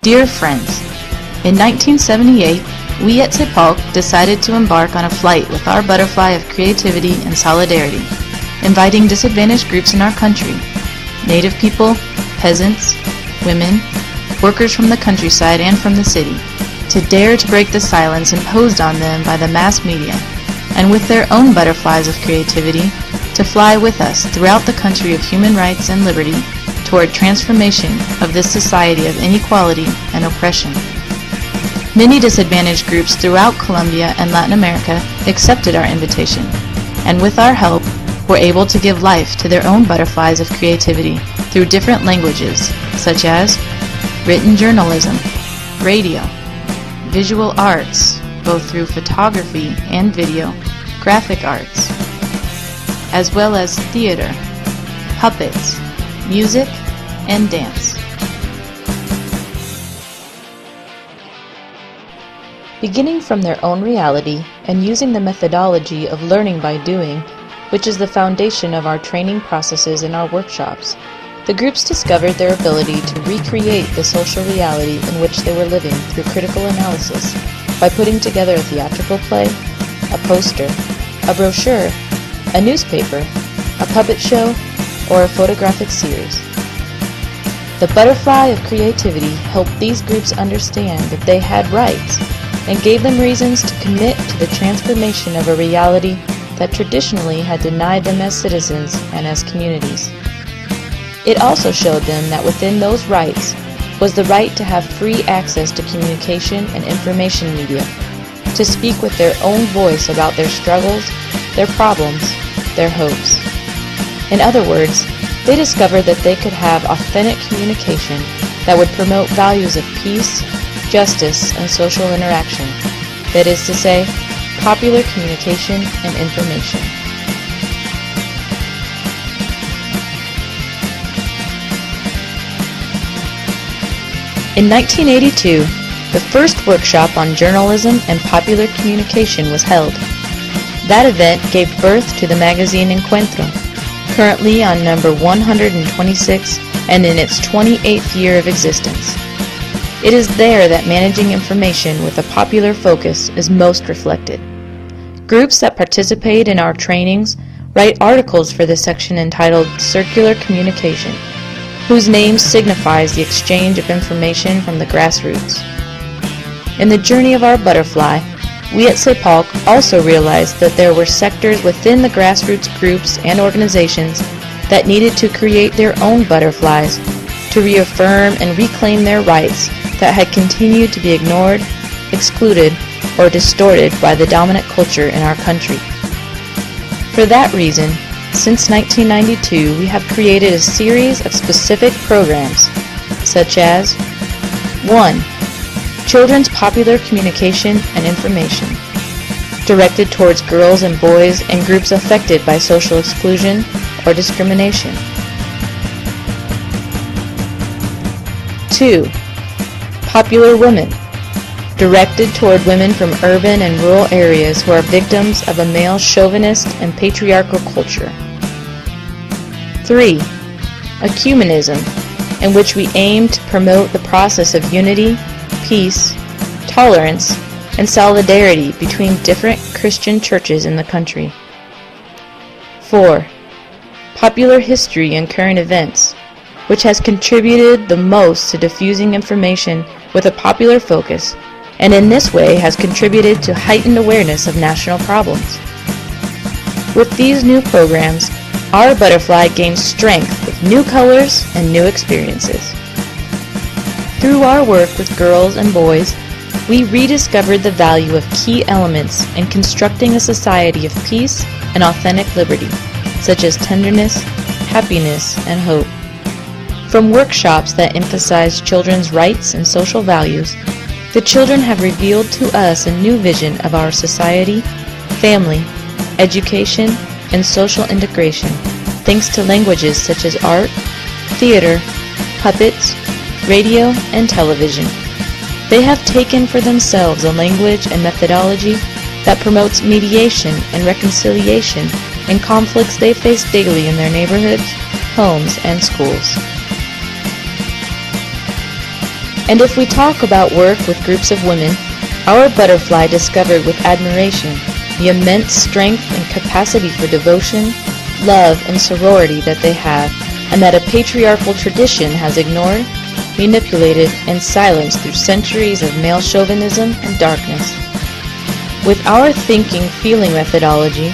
Dear friends, in 1978, we at CEPALC decided to embark on a flight with our butterfly of creativity and solidarity, inviting disadvantaged groups in our country, Native people, peasants, women, workers from the countryside and from the city, to dare to break the silence imposed on them by the mass media, and with their own butterflies of creativity, to fly with us throughout the country of human rights and liberty toward transformation of this society of inequality and oppression. Many disadvantaged groups throughout Colombia and Latin America accepted our invitation, and with our help, were able to give life to their own butterflies of creativity through different languages, such as written journalism, radio, visual arts, both through photography and video, graphic arts, as well as theater, puppets, music, and dance. Beginning from their own reality and using the methodology of learning by doing, which is the foundation of our training processes in our workshops, the groups discovered their ability to recreate the social reality in which they were living through critical analysis by putting together a theatrical play, a poster, a brochure, a newspaper, a puppet show, or a photographic series. The butterfly of creativity helped these groups understand that they had rights and gave them reasons to commit to the transformation of a reality that traditionally had denied them as citizens and as communities. It also showed them that within those rights was the right to have free access to communication and information media, to speak with their own voice about their struggles, their problems, their hopes. In other words, they discovered that they could have authentic communication that would promote values of peace, justice, and social interaction, that is to say, popular communication and information. In 1982, the first workshop on journalism and popular communication was held. That event gave birth to the magazine Encuentro, currently on number 126 and in its 28th year of existence. It is there that managing information with a popular focus is most reflected. Groups that participate in our trainings write articles for the section entitled Circular Communication, whose name signifies the exchange of information from the grassroots. In the journey of our butterfly, we at CEPALC also realized that there were sectors within the grassroots groups and organizations that needed to create their own butterflies to reaffirm and reclaim their rights that had continued to be ignored, excluded, or distorted by the dominant culture in our country. For that reason, since 1992, we have created a series of specific programs, such as 1. Children's Popular Communication and Information, directed towards girls and boys and groups affected by social exclusion or discrimination. 2. Popular Women, directed toward women from urban and rural areas who are victims of a male chauvinist and patriarchal culture. 3. Ecumenism, in which we aim to promote the process of unity, peace, tolerance, and solidarity between different Christian churches in the country. 4. Popular History and Current Events, which has contributed the most to diffusing information with a popular focus, and in this way has contributed to heightened awareness of national problems. With these new programs, our butterfly gains strength with new colors and new experiences. Through our work with girls and boys, we rediscovered the value of key elements in constructing a society of peace and authentic liberty, such as tenderness, happiness, and hope. From workshops that emphasize children's rights and social values, the children have revealed to us a new vision of our society, family, education, and social integration, thanks to languages such as art, theater, puppets, radio, and television. They have taken for themselves a language and methodology that promotes mediation and reconciliation in conflicts they face daily in their neighborhoods, homes, and schools. And if we talk about work with groups of women, our butterfly discovered with admiration the immense strength and capacity for devotion, love, and sorority that they have, and that a patriarchal tradition has ignored, manipulated, and silenced through centuries of male chauvinism and darkness. With our thinking-feeling methodology,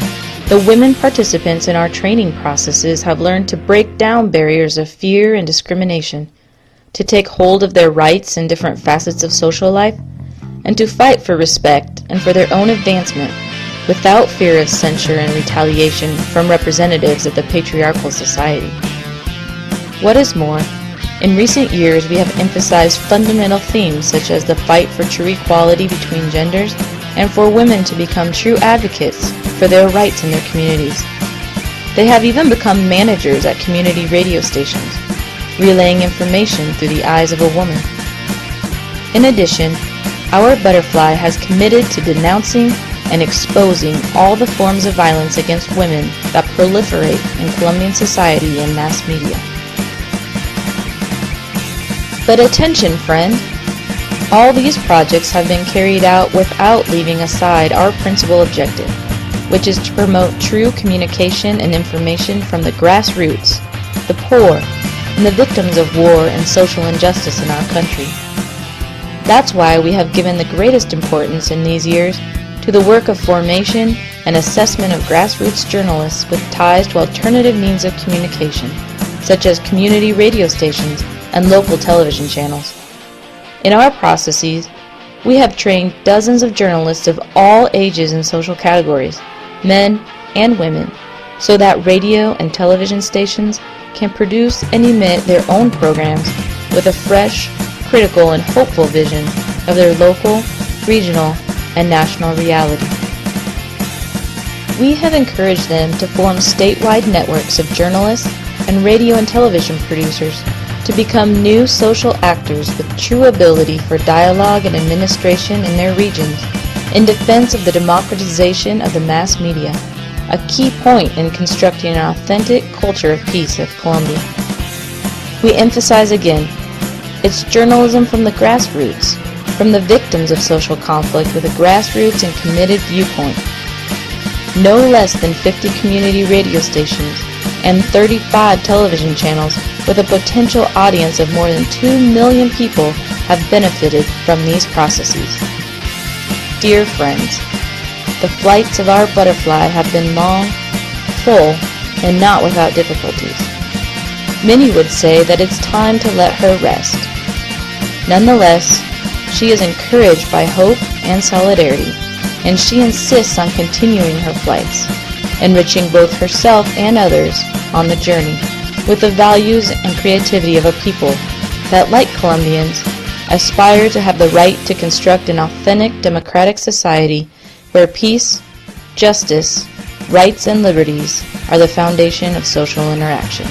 the women participants in our training processes have learned to break down barriers of fear and discrimination, to take hold of their rights in different facets of social life, and to fight for respect and for their own advancement without fear of censure and retaliation from representatives of the patriarchal society. What is more, in recent years we have emphasized fundamental themes such as the fight for true equality between genders and for women to become true advocates for their rights in their communities. They have even become managers at community radio stations, relaying information through the eyes of a woman. In addition, our butterfly has committed to denouncing and exposing all the forms of violence against women that proliferate in Colombian society and mass media. But attention, friend! All these projects have been carried out without leaving aside our principal objective, which is to promote true communication and information from the grassroots, the poor, and the victims of war and social injustice in our country. That's why we have given the greatest importance in these years to the work of formation and assessment of grassroots journalists with ties to alternative means of communication, such as community radio stations and local television channels. In our processes, we have trained dozens of journalists of all ages and social categories, men and women, so that radio and television stations can produce and emit their own programs with a fresh, critical, and hopeful vision of their local, regional, and national reality. We have encouraged them to form statewide networks of journalists and radio and television producers to become new social actors with true ability for dialogue and administration in their regions in defense of the democratization of the mass media, a key point in constructing an authentic culture of peace of Colombia. We emphasize again, it's journalism from the grassroots, from the victims of social conflict with a grassroots and committed viewpoint. No less than 50 community radio stations and 35 television channels with a potential audience of more than 2 million people have benefited from these processes. Dear friends, the flights of our butterfly have been long, full, and not without difficulties. Many would say that it's time to let her rest. Nonetheless, she is encouraged by hope and solidarity, and she insists on continuing her flights, enriching both herself and others on the journey with the values and creativity of a people that, like Colombians, aspire to have the right to construct an authentic democratic society where peace, justice, rights, and liberties are the foundation of social interaction.